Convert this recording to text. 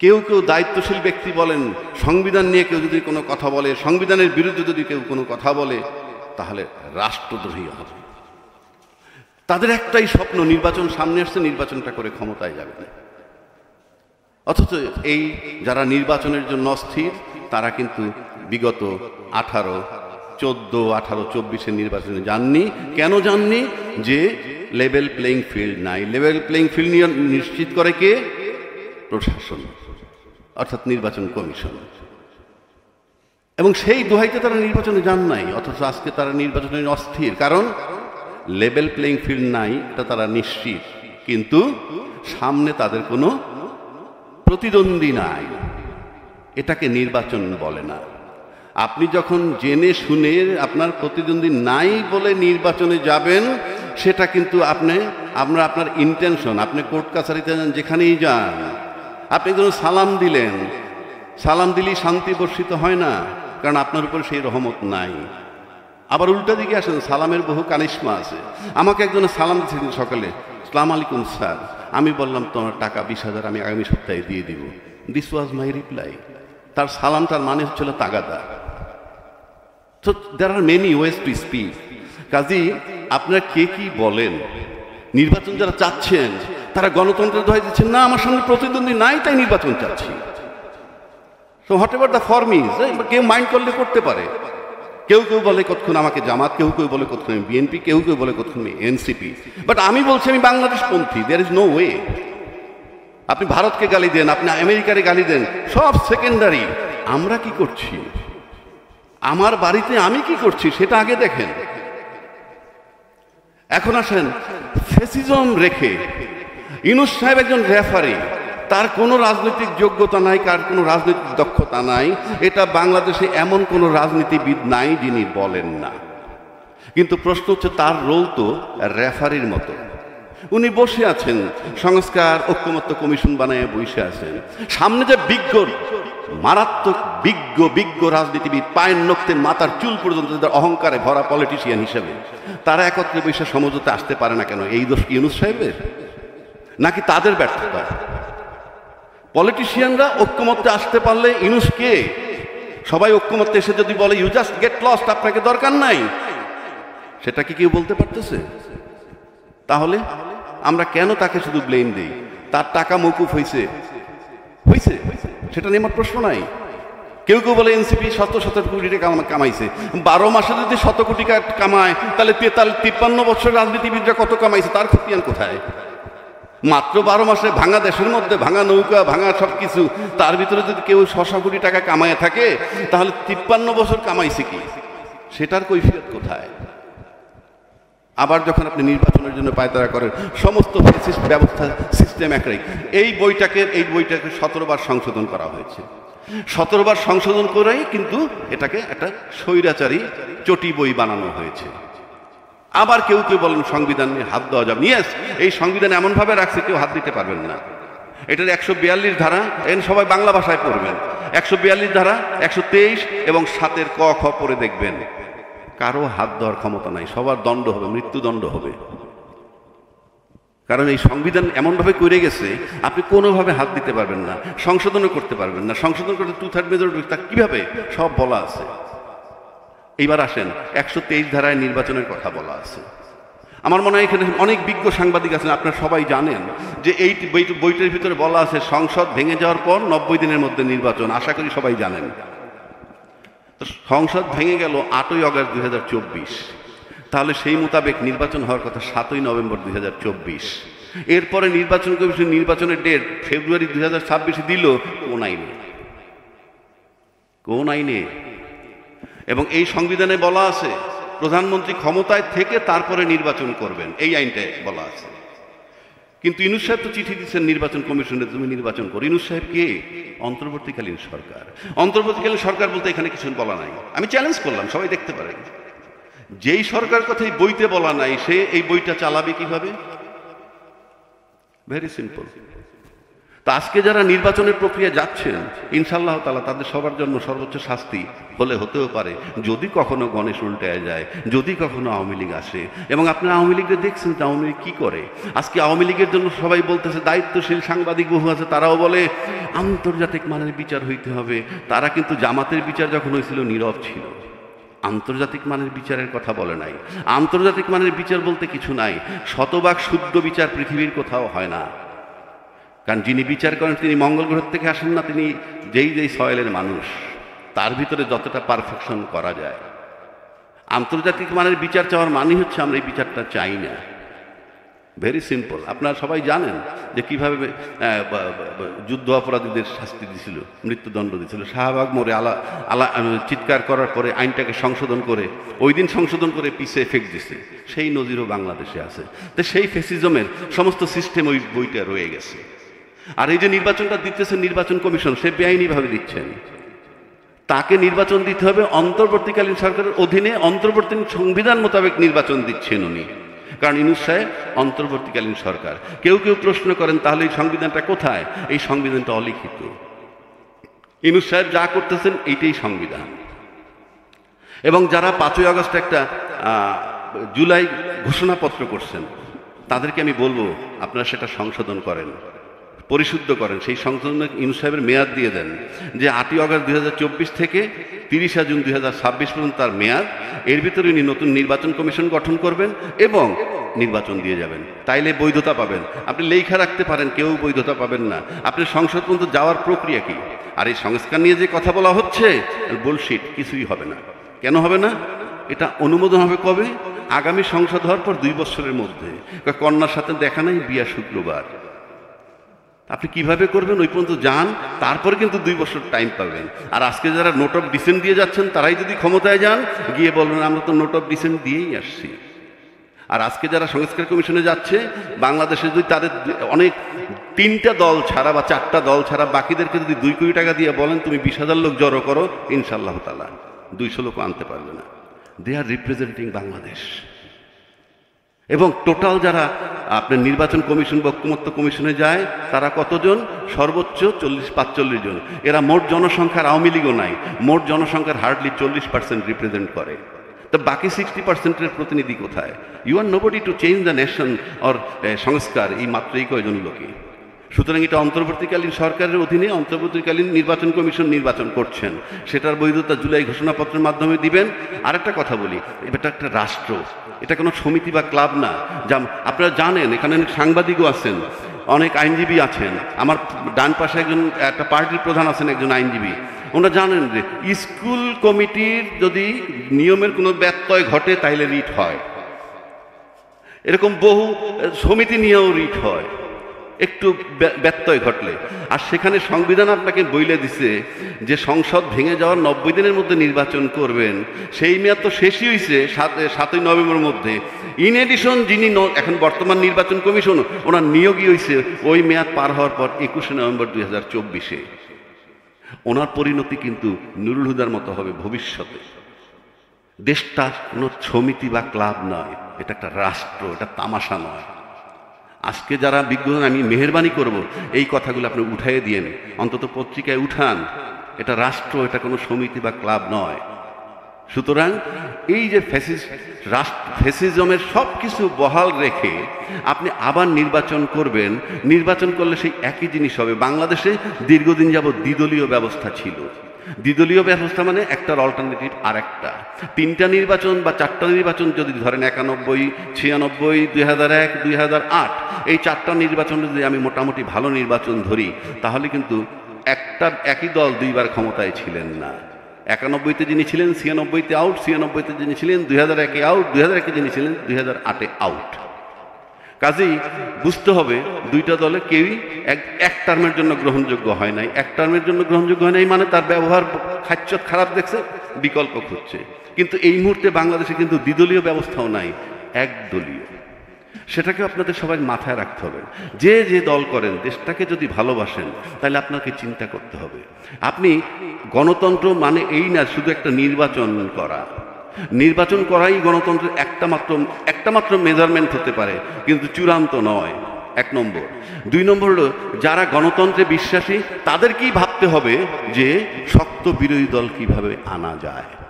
কেউ কেউ দায়িত্বশীল ব্যক্তি বলেন, সংবিধান নিয়ে কেউ যদি কোনো কথা বলে, সংবিধানের বিরুদ্ধে যদি কেউ কোনো কথা বলে, তাহলে রাষ্ট্রদ্রোহী হবে। তাদের একটাই স্বপ্ন, নির্বাচন সামনে আসছে, নির্বাচনটা করে ক্ষমতায় যাবে। অথচ এই যারা নির্বাচনের জন্য অস্থির, তারা কিন্তু বিগত 18, 14, 18, 24 নির্বাচনে যাননি। কেন যাননি? যে লেভেল প্লেইং ফিল্ড নাই। লেভেল প্লেইং ফিল্ড নিশ্চিত করে কে? প্রশাসন, অর্থাৎ নির্বাচন কমিশন। এবং সেই দোহাইতে তারা নির্বাচনে যান নাই, অথচ আজকে তারা নির্বাচনে অস্থির। কারণ লেভেল প্লেইং ফিল্ড নাই, এটা তারা নিশ্চিত, কিন্তু সামনে তাদের কোনো প্রতিদ্বন্দ্বী নাই। এটাকে নির্বাচন বলে না। আপনি যখন জেনে শুনে আপনার প্রতিদ্বন্দ্বী নাই বলে নির্বাচনে যাবেন, সেটা কিন্তু আমরা আপনার ইন্টেনশন, আপনি কোর্ট কাছারিতে যান, যেখানেই যান, আপনি যখন সালাম দিলেন, সালাম দিলেই শান্তি বর্ষিত হয় না, কারণ আপনার উপর সেই রহমত নাই। আবার উল্টা দিকে আসেন, সালামের বহু কানিশমা আছে। আমাকে একজনে সালাম দিয়েছেন সকালে, আসসালামু আলাইকুম স্যার। আমি বললাম তোমার টাকা 20,000 আমি আগামী সপ্তাহে দিয়ে দিব। This was my reply. তার সালামটার মানে হচ্ছিল তাগাদা। তো there are many ways to speak. Kazi আপনারা কে কি বলেন, নির্বাচন যারা চাচ্ছেন তারা গণতন্ত্রের দোহাই দিচ্ছেন না, আমার সামনে প্রতিদ্বন্দ্বী নাই তাই নির্বাচন চাচ্ছি। So what ever the form is, কেউ মাইন্ড করলে করতে পারে। কেউ কেউ বলে কতক্ষণ আমাকে জামাত, কেউ কেউ বলে কতক্ষণ বিএনপি, কেউ কেউ বলে কতক্ষণ এনসিপি। বাট আমি বলছি আমি বাংলাদেশপন্থী। There is no way. আপনি ভারতকে গালি দেন, আপনি আমেরিকারে গালি দেন, সব সেকেন্ডারি। আমরা কি করছি, আমার বাড়িতে আমি কি করছি সেটা আগে দেখেন। এখন আসেন, ফ্যাসিজম রেখে ইউনূস সাহেব একজন রেফারি, তার কোনো রাজনৈতিক যোগ্যতা নাই, কার কোনো রাজনৈতিক দক্ষতা নাই, এটা বাংলাদেশে এমন কোনো রাজনীতিবিদ নাই যিনি বলেন না। কিন্তু প্রশ্ন হচ্ছে, তার রোল তো রেফারির মতো। উনি বসে আছেন, সংস্কার ঐক্যমত্য কমিশন বানায় বসে আছেন। সামনে যে বিজ্ঞ, মারাত্মক বিজ্ঞ রাজনীতিবিদ, পায়ের নখতে মাথার চুল পর্যন্ত তাদের অহংকারে ভরা পলিটিশিয়ান হিসেবে, তারা একত্রে বসে সমঝোতে আসতে পারে না কেন? এই দোষ কি ইউনূস সাহেবের, নাকি তাদের ব্যর্থতা? পলিটিশিয়ানরা ঐক্যমত্যে আসতে পারলে ইউনূস কে? সবাই ঐক্যমত্যে এসে যদি বলে ইউ জাস্ট গেট লস্ট, আপনাকে দরকার নাই, সেটা কি কেউ বলতে পারতেছে? তাহলে আমরা কেন তাকে শুধু ব্লেম দিই? তার টাকা মওকুফ হয়েছে, সেটা নিয়ে আমার প্রশ্ন নাই। কেউ কেউ বলে এনসিপি শত কোটি টাকা কামাইছে। 12 মাসে যদি 100 কোটি কামায়, তাহলে 53 বছর রাজনীতিবিদরা কত কামাইছে, তার খতিয়ান কোথায়? মাত্র 12 মাসে ভাঙা দেশের মধ্যে, ভাঙা নৌকা, ভাঙা সব কিছু, তার ভিতরে যদি কেউ 600 কোটি টাকা কামায় থাকে, তাহলে 53 বছর কামাইছে কি, সেটার কৈফিয়ত কোথায়? আবার যখন আপনি নির্বাচনের জন্য পায়তারা করেন, সমস্ত ব্যবস্থা সিস্টেম একটাই। এই বইটাকে 17 বার সংশোধন করা হয়েছে। 17 বার সংশোধন করেই কিন্তু এটাকে একটা স্বৈরাচারী চটি বই বানানো হয়েছে। আবার কেউ কেউ বলেন সংবিধান নিয়ে হাত দেওয়া যাবে। ইয়েস, এই সংবিধান এমনভাবে রাখছে কেউ হাত দিতে পারবেন না। এটার 142 ধারা, সবাই বাংলা ভাষায় পড়বেন। 142 ধারা, 123 এবং 7 ক খ পড়ে দেখবেন, কারো হাত দেওয়ার ক্ষমতা নাই, সবার দণ্ড হবে, মৃত্যুদণ্ড হবে। কারণ এই সংবিধান এমনভাবে করে গেছে, আপনি কোনোভাবে হাত দিতে পারবেন না, সংশোধনও করতে পারবেন না। সংশোধন করতে 2/3 মেজরিটি, তা কিভাবে? সব বলা আছে। এইবার আসেন, 123 ধারায় নির্বাচনের কথা বলা আছে। আমার মনে হয় এখানে অনেক বিজ্ঞ সাংবাদিক আছেন, আপনারা সবাই জানেন যে এই বইটার ভিতরে বলা আছে সংসদ ভেঙে যাওয়ার পর 90 দিনের মধ্যে নির্বাচন। আশা করি সবাই জানেন। তো সংসদ ভেঙে গেল 8ই আগস্ট 2024, তাহলে সেই মোতাবেক নির্বাচন হওয়ার কথা 7ই নভেম্বর 2024। এরপরে নির্বাচন কমিশন নির্বাচনের ডেট ফেব্রুয়ারি 2026 দিল। কোন আইনে? এবং এই সংবিধানে বলা আছে প্রধানমন্ত্রী ক্ষমতায় থেকে তারপরে নির্বাচন করবেন, এই আইনটায় বলা আছে। কিন্তু ইউনূস সাহেব তো চিঠি দিচ্ছেন নির্বাচন কমিশনে, তুমি নির্বাচন করো। ইউনূস সাহেব কে? অন্তর্বর্তীকালীন সরকার। অন্তর্বর্তীকালীন সরকার বলতে এখানে কিছু বলা নাই। আমি চ্যালেঞ্জ করলাম, সবাই দেখতে পারেন। যেই সরকার কথা এই বইতে বলা নাই, সে এই বইটা চালাবে কিভাবে? Very simple. তো আজকে যারা নির্বাচনের প্রক্রিয়া যাচ্ছেন, ইনশাআল্লাহ তাআলা তাদের সবার জন্য সর্বোচ্চ শাস্তি হতেও পারে যদি কখনো গণেশ উল্টায় যায়, যদি কখনো আওয়ামী লীগ আসে। এবং আপনারা আওয়ামী লীগকে দেখছেন যে আওয়ামী লীগ কী করে। আজকে আওয়ামী লীগের জন্য সবাই বলতেছে, দায়িত্বশীল সাংবাদিক বহু আছে, তারাও বলে আন্তর্জাতিক মানের বিচার হইতে হবে। তারা কিন্তু জামাতের বিচার যখন হয়েছিল নীরব ছিল, আন্তর্জাতিক মানের বিচারের কথা বলে নাই। আন্তর্জাতিক মানের বিচার বলতে কিছু নাই, শতভাগ শুদ্ধ বিচার পৃথিবীর কোথাও হয় না। কারণ যিনি বিচার করেন তিনি মঙ্গল গ্রহ থেকে আসেন না, তিনি যেই সয়েলের মানুষ, তার ভিতরে যতটা পারফেকশন করা যায়। আন্তর্জাতিক মানের বিচার চাওয়ার মানে হচ্ছে আমরা এই বিচারটা চাই না। Very simple. আপনারা সবাই জানেন যে কীভাবে যুদ্ধ অপরাধীদের শাস্তি দিছিল, মৃত্যুদণ্ড দিছিল। শাহবাগ মোড়ে চিৎকার করার পরে আইনটাকে সংশোধন করে, ওই দিন সংশোধন করে পিছে ফেক দিছে। সেই নজিরও বাংলাদেশে আছে। তো সেই ফ্যাসিজমের সমস্ত সিস্টেম ওই বইটা রয়ে গেছে। আর এই যে নির্বাচনটা দিতেছেন নির্বাচন কমিশন, সে বেআইনিভাবে দিচ্ছেন। তাকে নির্বাচন দিতে হবে অন্তর্বর্তীকালীন সরকারের অধীনে, অন্তর্বর্তী সংবিধান মোতাবেক নির্বাচন দিচ্ছেন উনি। কারণ ইউনূস সাহেব অন্তর্বর্তীকালীন সরকার। কেউ প্রশ্ন করেন তাহলে এই সংবিধানটা কোথায়? এই সংবিধানটা অলিখিত। ইউনূস সাহেব যা করতেছেন এইটাই সংবিধান। এবং যারা 5ই আগস্ট একটা জুলাই ঘোষণাপত্র করছেন, তাদেরকে আমি বলবো আপনারা সেটা সংশোধন করেন, পরিশুদ্ধ করেন। সেই সংশোধনে ইউনূস সাহেবের মেয়াদ দিয়ে দেন যে 8ই আগস্ট 2024 থেকে 30 জুন 2026 পর্যন্ত তার মেয়াদ। এর ভিতরে উনি নতুন নির্বাচন কমিশন গঠন করবেন এবং নির্বাচন দিয়ে যাবেন। তাইলে বৈধতা পাবেন। আপনি লেখা রাখতে পারেন, কেউ বৈধতা পাবেন না। আপনি সংসদ পর্যন্ত যাওয়ার প্রক্রিয়া কি? আর এই সংস্কার নিয়ে যে কথা বলা হচ্ছে, বুলশিট, কিছুই হবে না। কেন হবে না? এটা অনুমোদন হবে কবে? আগামী সংসদ হওয়ার পর 2 বছরের মধ্যে। কন্যার সাথে দেখা নাই, বিয়া শুক্রবার। আপনি কিভাবে করবেন? ওই পর্যন্ত যান, তারপরে কিন্তু 2 বছর টাইম পাবেন। আর আজকে যারা নোট অফ ডিসেন্ট দিয়ে যাচ্ছেন, তারাই যদি ক্ষমতায় যান, গিয়ে বলবেন আমরা তো নোট অফ ডিসেন্ট দিয়েই আসছি। আর আজকে যারা সংস্কার কমিশনে যাচ্ছে, বাংলাদেশে যদি তাদের অনেক 3টা দল ছাড়া বা 4টা দল ছাড়া বাকিদেরকে যদি 2 কোটি টাকা দিয়ে বলেন তুমি 20,000 লোক জড়ো করো, ইনশাআল্লাহ তাআলা 200 লোক আনতে পারবে না। দে আর রিপ্রেজেন্টিং বাংলাদেশ। এবং টোটাল যারা আপনার নির্বাচন কমিশন বা ঐকমত্য কমিশনে যায়, তারা কতজন? সর্বোচ্চ 40-45 জন। এরা মোট জনসংখ্যার আওয়ামী লীগও নাই, মোট জনসংখ্যার হার্ডলি 40% রিপ্রেজেন্ট করে। তো বাকি 60%-এর প্রতিনিধি কোথায়? You are nobody to change the nation or সংস্কার, এই মাত্র এই কয়জন লোকই। সুতরাং এটা অন্তর্বর্তীকালীন সরকারের অধীনে অন্তর্বর্তীকালীন নির্বাচন কমিশন নির্বাচন করছেন, সেটার বৈধতা জুলাই ঘোষণাপত্রের মাধ্যমে দিবেন। আরেকটা কথা বলি, এটা একটা রাষ্ট্র, এটা কোনো সমিতি বা ক্লাব না। যা আপনারা জানেন, এখানে অনেক সাংবাদিকও আছেন, অনেক আইনজীবী আছেন। আমার ডান পাশে একটা পার্টির প্রধান আছেন, একজন আইনজীবী। ওনারা জানেন যে স্কুল কমিটির যদি নিয়মের কোনো ব্যত্যয় ঘটে তাইলে রিট হয়। এরকম বহু সমিতি নিয়েও রিট হয় একটু ব্যত্যয় ঘটলে। আর সেখানে সংবিধান আপনাকে বইলে দিছে যে সংসদ ভেঙে যাওয়ার 90 দিনের মধ্যে নির্বাচন করবেন। সেই মেয়াদ তো শেষই হয়েছে 7ই নভেম্বরের মধ্যে। ইন এডিশন যিনি এখন বর্তমান নির্বাচন কমিশন, ওনার নিয়োগই হয়েছে ওই মেয়াদ পার হওয়ার পর 21শে নভেম্বর 2024-এ। ওনার পরিণতি কিন্তু নুরুল হুদার মতো হবে ভবিষ্যতে। দেশটা কোনো সমিতি বা ক্লাব নয়, এটা একটা রাষ্ট্র, এটা তামাশা নয়। আজকে যারা বিজ্ঞান, আমি মেহেরবানি করব এই কথাগুলো আপনি উঠাইয়ে দিয়েন, অন্তত পত্রিকায় উঠান। এটা রাষ্ট্র, এটা কোনো সমিতি বা ক্লাব নয়। সুতরাং এই যে ফ্যাসিজমের সব কিছু বহাল রেখে আপনি আবার নির্বাচন করবেন, নির্বাচন করলে সেই একই জিনিস হবে। বাংলাদেশে দীর্ঘদিন যাবৎ দ্বিদলীয় ব্যবস্থা ছিল। দ্বিদলীয় ব্যবস্থা মানে একটার অল্টারনেটিভ আর একটা। 3টা নির্বাচন বা 4টা নির্বাচন যদি ধরেন, 91, 96, 2001, 2008, এই 4টা নির্বাচন যদি আমি মোটামুটি ভালো নির্বাচন ধরি, তাহলে কিন্তু একই দল 2বার ক্ষমতায় ছিলেন না। 91-তে যিনি ছিলেন 96-তে আউট, 96-তে যিনি ছিলেন 2001-এ আউট, 2001-এ যিনি ছিলেন 2008-এ আউট। কাজেই বুঝতে হবে 2টা দলে কেউই এক টার্মের জন্য গ্রহণযোগ্য হয় নাই। এক টার্মের জন্য গ্রহণযোগ্য হয় নাই মানে তার ব্যবহার খাচ্চত খারাপ দেখছে, বিকল্প খুঁজছে। কিন্তু এই মুহূর্তে বাংলাদেশে কিন্তু দ্বিদলীয় ব্যবস্থাও নাই, একদলীয়। সেটাকে আপনাদের সবাই মাথায় রাখতে হবে। যে দল করেন, দেশটাকে যদি ভালোবাসেন, তাহলে আপনাকে চিন্তা করতে হবে। আপনি গণতন্ত্র মানে এই না শুধু একটা নির্বাচন করা। নির্বাচন করাই গণতন্ত্রের একটা মাত্র মেজারমেন্ট হতে পারে, কিন্তু চূড়ান্ত নয়। এক নম্বর। দুই নম্বর হলো যারা গণতন্ত্রে বিশ্বাসী তাদেরকেই ভাবতে হবে যে শক্ত বিরোধী দল কিভাবে আনা যায়।